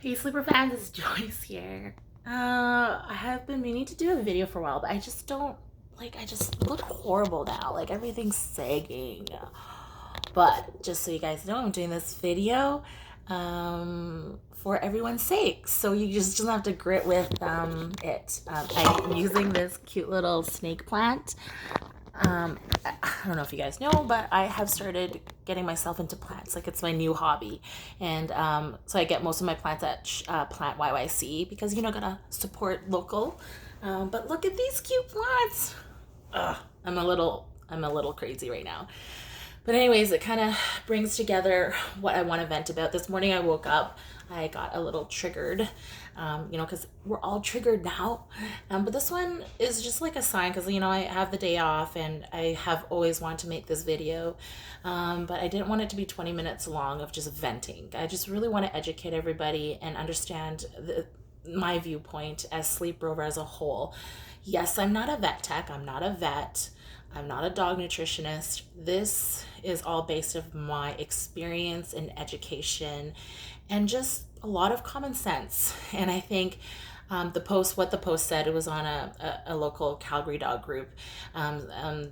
Hey Sleeper fans, it's Joyce here. I have been meaning to do a video for a while, but I just don't I just look horrible now. Like everything's sagging. But just so you guys know, I'm doing this video for everyone's sake. So you just don't have to grit with it. I'm using this cute little snake plant. I don't know if you guys know, but I have started getting myself into plants. Like it's my new hobby, and so I get most of my plants at Plant YYC because gotta support local. But look at these cute plants. Ugh, I'm a little crazy right now. But anyways, it kind of brings together what I want to vent about. This morning I woke up, I got a little triggered, because we're all triggered now. But this one is just like a sign because, I have the day off and I have always wanted to make this video. But I didn't want it to be 20 minutes long of just venting. I just really want to educate everybody and understand my viewpoint as Sleep Rover as a whole. Yes, I'm not a vet tech. I'm not a vet. I'm not a dog nutritionist. This is all based of my experience and education and just a lot of common sense. And I think what the post said, it was on a local Calgary dog group.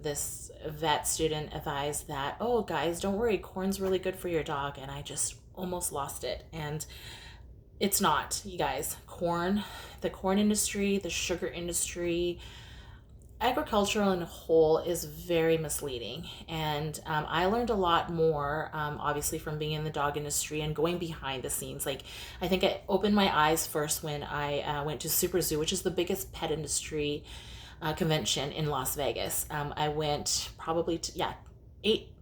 This vet student advised that, oh, guys, don't worry, corn's really good for your dog. And I just almost lost it. And it's not, you guys. The corn industry, the sugar industry, agriculture in a whole is very misleading. And I learned a lot more, obviously, from being in the dog industry and going behind the scenes. Like, I think it opened my eyes first when I went to Super Zoo, which is the biggest pet industry convention in Las Vegas. I went probably,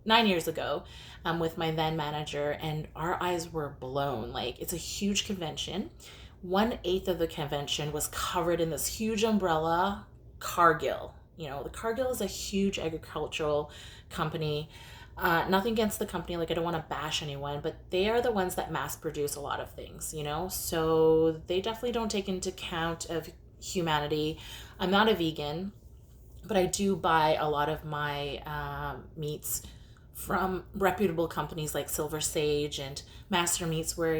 9 years ago with my then manager, and our eyes were blown. Like, it's a huge convention. 1/8 of the convention was covered in this huge umbrella. Cargill. The Cargill is a huge agricultural company. Nothing against the company, like I don't want to bash anyone, but they are the ones that mass produce a lot of things, so they definitely don't take into account of humanity. I'm not a vegan, but I do buy a lot of my meats from reputable companies like Silver Sage and Master Meats, where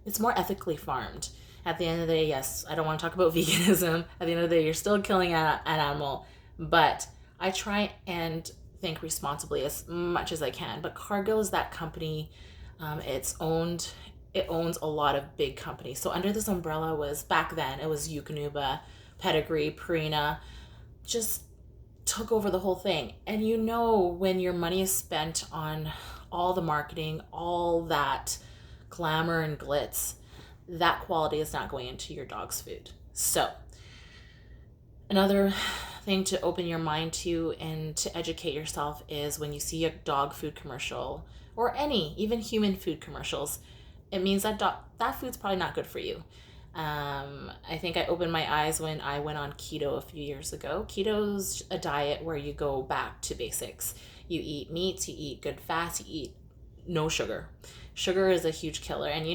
it's more ethically farmed. At the end of the day, yes, I don't want to talk about veganism. At the end of the day, you're still killing an animal, but I try and think responsibly as much as I can. But Cargill is that company. It owns a lot of big companies. So under this umbrella was, back then, it was Eukanuba, Pedigree, Purina, just took over the whole thing. And when your money is spent on all the marketing, all that glamour and glitz, that quality is not going into your dog's food. So another thing to open your mind to and to educate yourself is when you see a dog food commercial or even human food commercials, it means that food's probably not good for you. I think I opened my eyes when I went on keto a few years ago. Keto's a diet where you go back to basics. You eat meats, you eat good fats, you eat no sugar. Sugar is a huge killer. And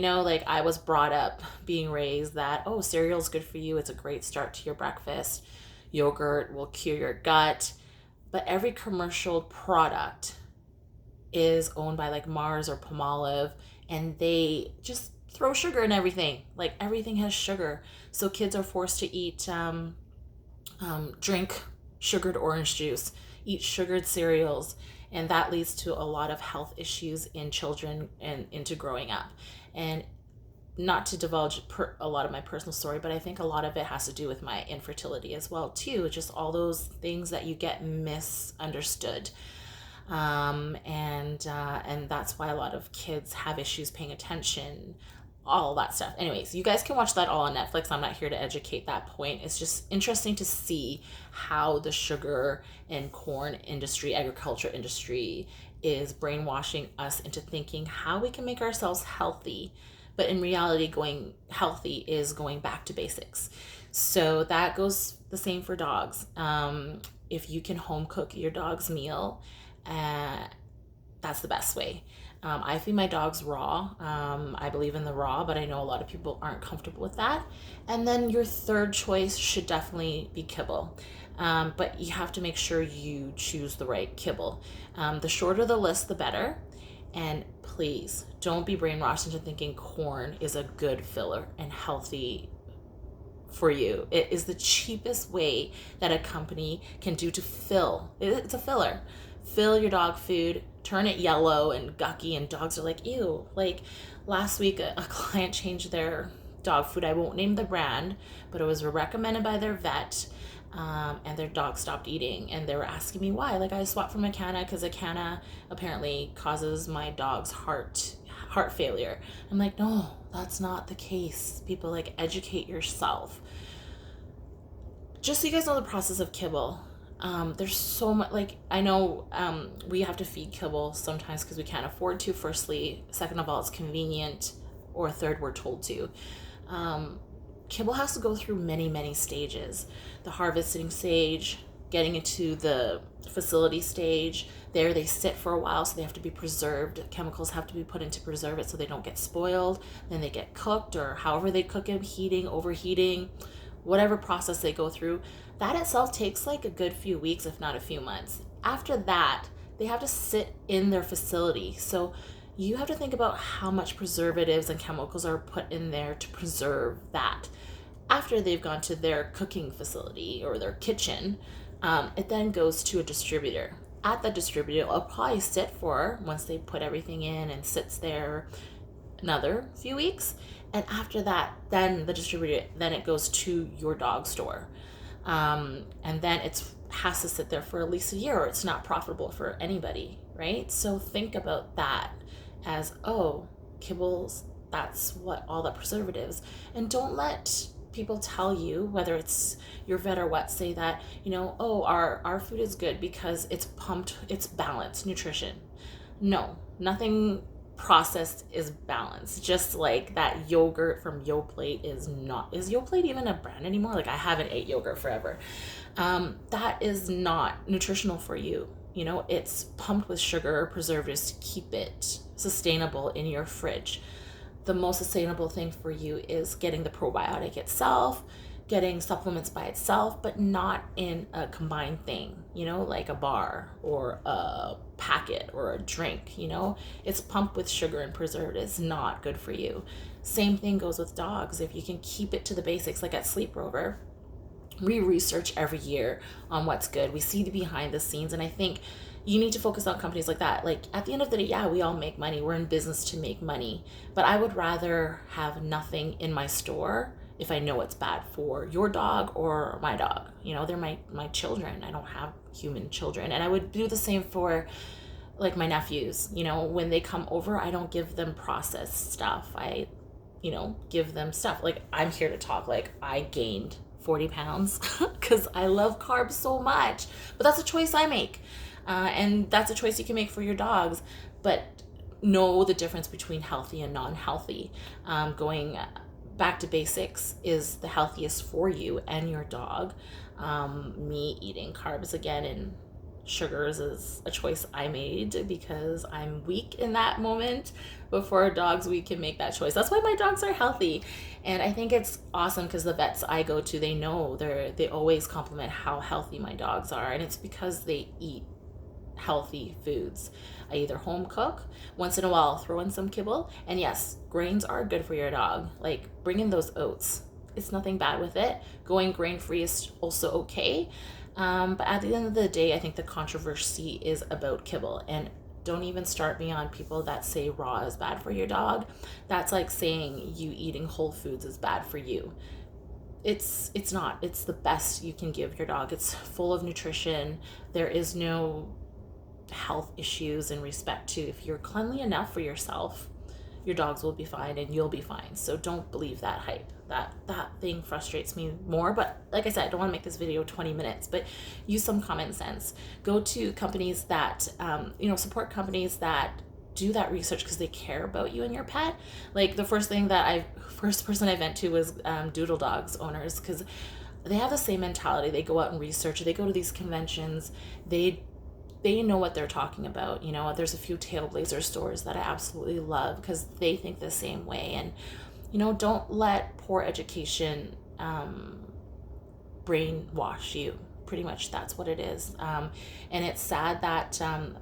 I was brought up being raised that, oh, cereal's good for you. It's a great start to your breakfast. Yogurt will cure your gut. But every commercial product is owned by like Mars or Palmolive, and they just throw sugar in everything. Like everything has sugar. So kids are forced to drink sugared orange juice, eat sugared cereals, and that leads to a lot of health issues in children and into growing up. And not to divulge a lot of my personal story, but I think a lot of it has to do with my infertility as well too. Just all those things that you get misunderstood. And that's why a lot of kids have issues paying attention, all that stuff. Anyways, you guys can watch that all on Netflix. I'm not here to educate that point. It's just interesting to see how the sugar and corn industry, agriculture industry, is brainwashing us into thinking how we can make ourselves healthy. But in reality, going healthy is going back to basics. So that goes the same for dogs. If you can home cook your dog's meal, that's the best way. I feed my dogs raw. I believe in the raw, but I know a lot of people aren't comfortable with that. And then your third choice should definitely be kibble. But you have to make sure you choose the right kibble. The shorter the list, the better. And please don't be brainwashed into thinking corn is a good filler and healthy for you. It is the cheapest way that a company can do to fill. It's a filler. Fill your dog food, turn it yellow and gucky, and dogs are like, ew. Like last week, a client changed their dog food. I won't name the brand, but it was recommended by their vet. And their dog stopped eating, and they were asking me why. Like, I swapped from a canna because a canna apparently causes my dog's heart failure. I'm like, no, that's not the case. People, like, educate yourself. Just so you guys know the process of Kibble. There's so much, like, I know we have to feed Kibble sometimes because we can't afford to, firstly. Second of all, it's convenient. Or third, we're told to. Kibble has to go through many, many stages. The harvesting stage, getting into the facility stage. There they sit for a while, so they have to be preserved. Chemicals have to be put in to preserve it so they don't get spoiled. Then they get cooked, or however they cook them, heating, overheating, whatever process they go through. That itself takes like a good few weeks, if not a few months. After that, they have to sit in their facility. So you have to think about how much preservatives and chemicals are put in there to preserve that. After they've gone to their cooking facility or their kitchen, it then goes to a distributor. At the distributor, it'll probably sit for, once they put everything in and sits there, another few weeks. And after that, then the distributor, then it goes to your dog store. And then it has to sit there for at least a year, or it's not profitable for anybody, right? So think about that as, oh, kibbles, that's what all the preservatives. And don't let people tell you, whether it's your vet or what, say that, oh, our food is good because it's pumped, it's balanced nutrition. No, nothing processed is balanced. Just like that yogurt from Yoplait is not. Is Yoplait even a brand anymore? Like, I haven't ate yogurt forever. That is not nutritional for you. It's pumped with sugar or preservatives to keep it sustainable in your fridge. The most sustainable thing for you is getting the probiotic itself, getting supplements by itself, but not in a combined thing, like a bar or a packet or a drink. It's pumped with sugar and preservatives, not good for you. Same thing goes with dogs. If you can keep it to the basics, like at Sleep Rover, we research every year on what's good. We see the behind the scenes, and I think you need to focus on companies like that. Like, at the end of the day, yeah, we all make money. We're in business to make money. But I would rather have nothing in my store if I know it's bad for your dog or my dog. They're my children. I don't have human children. And I would do the same for, like, my nephews. When they come over, I don't give them processed stuff. I, give them stuff. Like, I'm here to talk. Like, I gained 40 pounds because I love carbs so much. But that's a choice I make. And that's a choice you can make for your dogs, but know the difference between healthy and non-healthy. Going back to basics is the healthiest for you and your dog. Me eating carbs again and sugars is a choice I made because I'm weak in that moment. But for our dogs, we can make that choice. That's why my dogs are healthy. And I think it's awesome because the vets I go to, they know they always compliment how healthy my dogs are. And it's because they eat healthy foods. I either home cook, once in a while I'll throw in some kibble, and yes, grains are good for your dog. Like, bring in those oats. It's nothing bad with it. Going grain free is also okay. But at the end of the day, I think the controversy is about kibble. And don't even start me on people that say raw is bad for your dog. That's like saying you eating whole foods is bad for you. It's not. It's the best you can give your dog. It's full of nutrition. There is no health issues in respect to, if you're cleanly enough for yourself, your dogs will be fine and you'll be fine. So don't believe that hype. That thing frustrates me more. But like I said, I don't want to make this video 20 minutes, but use some common sense. Go to companies that support companies that do that research because they care about you and your pet. Like, the first person I went to was Doodle Dogs owners, because they have the same mentality. They go out and research. They go to these conventions. They know what they're talking about. There's a few Tailblazer stores that I absolutely love because they think the same way. And, don't let poor education brainwash you. pretty much that's what it is. And it's sad that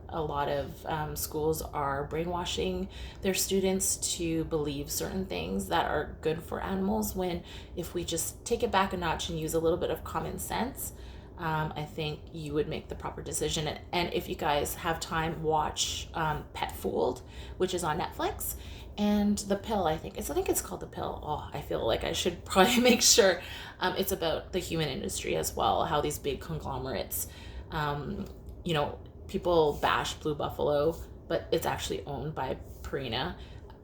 a lot of schools are brainwashing their students to believe certain things that are good for animals, when if we just take it back a notch and use a little bit of common sense, I think you would make the proper decision. And if you guys have time, watch Pet Fooled, which is on Netflix. And The Pill, I think it's called The Pill. Oh, I feel like I should probably make sure. It's about the human industry as well, how these big conglomerates, you know, people bash Blue Buffalo, but it's actually owned by Purina.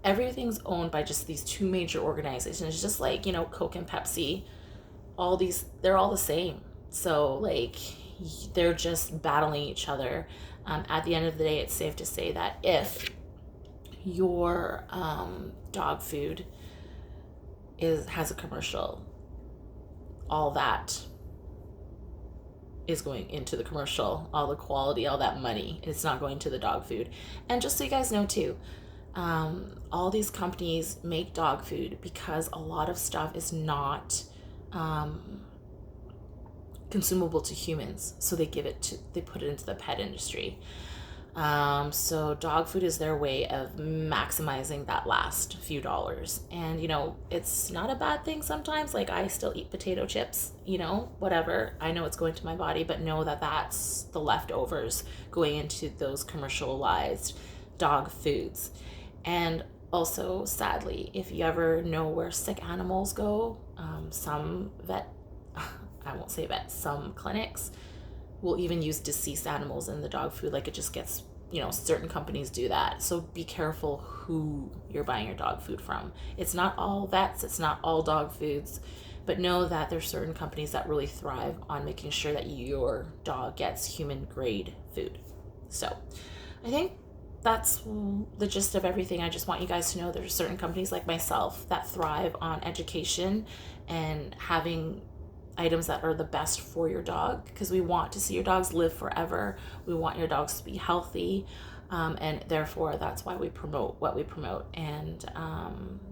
Everything's owned by just these two major organizations. It's just like, you know, Coke and Pepsi, all these, they're all the same. So like, they're just battling each other. At the end of the day, it's safe to say that if your dog food has a commercial, all that is going into the commercial, all the quality, all that money, it's not going to the dog food. And just so you guys know too, all these companies make dog food because a lot of stuff is not consumable to humans, so they put it into the pet industry. So dog food is their way of maximizing that last few dollars. And, you know, it's not a bad thing sometimes. Like, I still eat potato chips, you know, whatever. I know it's going to my body, but know that that's the leftovers going into those commercialized dog foods. And also, sadly, if you ever know where sick animals go, some I won't say vet, some clinics will even use deceased animals in the dog food. Like, it just gets, you know, certain companies do that. So be careful who you're buying your dog food from. It's not all vets, it's not all dog foods, but know that there's certain companies that really thrive on making sure that your dog gets human grade food. So I think that's the gist of everything. I just want you guys to know there's certain companies like myself that thrive on education and having items that are the best for your dog, because we want to see your dogs live forever. We want your dogs to be healthy, and therefore that's why we promote what we promote. And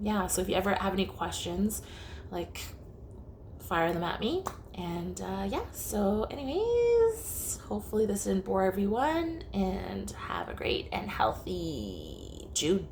yeah, so if you ever have any questions, like, fire them at me. And yeah, so anyways, hopefully this didn't bore everyone, and have a great and healthy June.